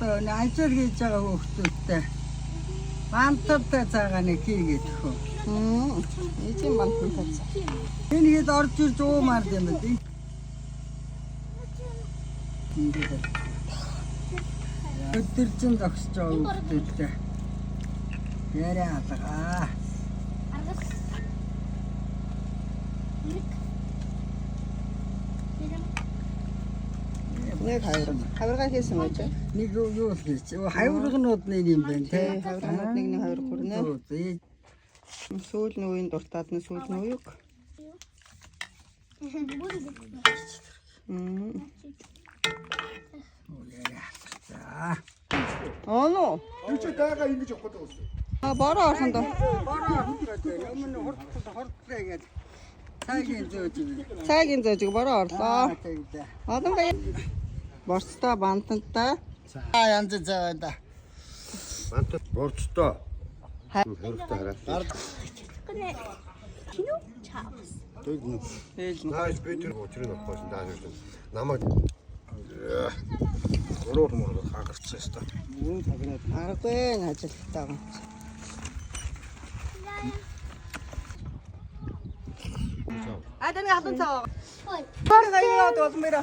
одоо ажил хийж байгаа хүүхдүүдтэй банттай цагаан нэг хийгээд хөө. Эцэг банттай цаг. Энэ хэд орж ирж уумаар юм бэ? Өдөржин зогсож байгаа хүүхдүүдтэй. Яриа алгаа. Нэг хавиргаа хийсэн байж. Нэг юу хийж. Хавиргнууд нэг юм байна те. Хавиргаанууд нэг хавир хүрнэ. Сүүл нь үеийн дуртаад нь сүүл нь үег. За. Оно. Юу ч даага ингэж явах гэдэг үсэ. Бороо орсон доо. Бороо хурцтай. Өмнө хурцтай гэж. Цагийн зөөж юм. Цагийн зөөжиг бороо орлоо. Тэгдэ. Одоо баяр. Борцтой бантантай. Янз заа да. Мант борцтой. Хөрөгтэй хараад. Кино чаавс. Тэг нэг. Нааш би тэр өчрөө авчихсан даа шүү дээ. Намайг гурван мөрөөр хагарцсан шүү дээ. Аргагүй ажилтаа. А дэний хатан цаа. Баар гаяа дуулмира.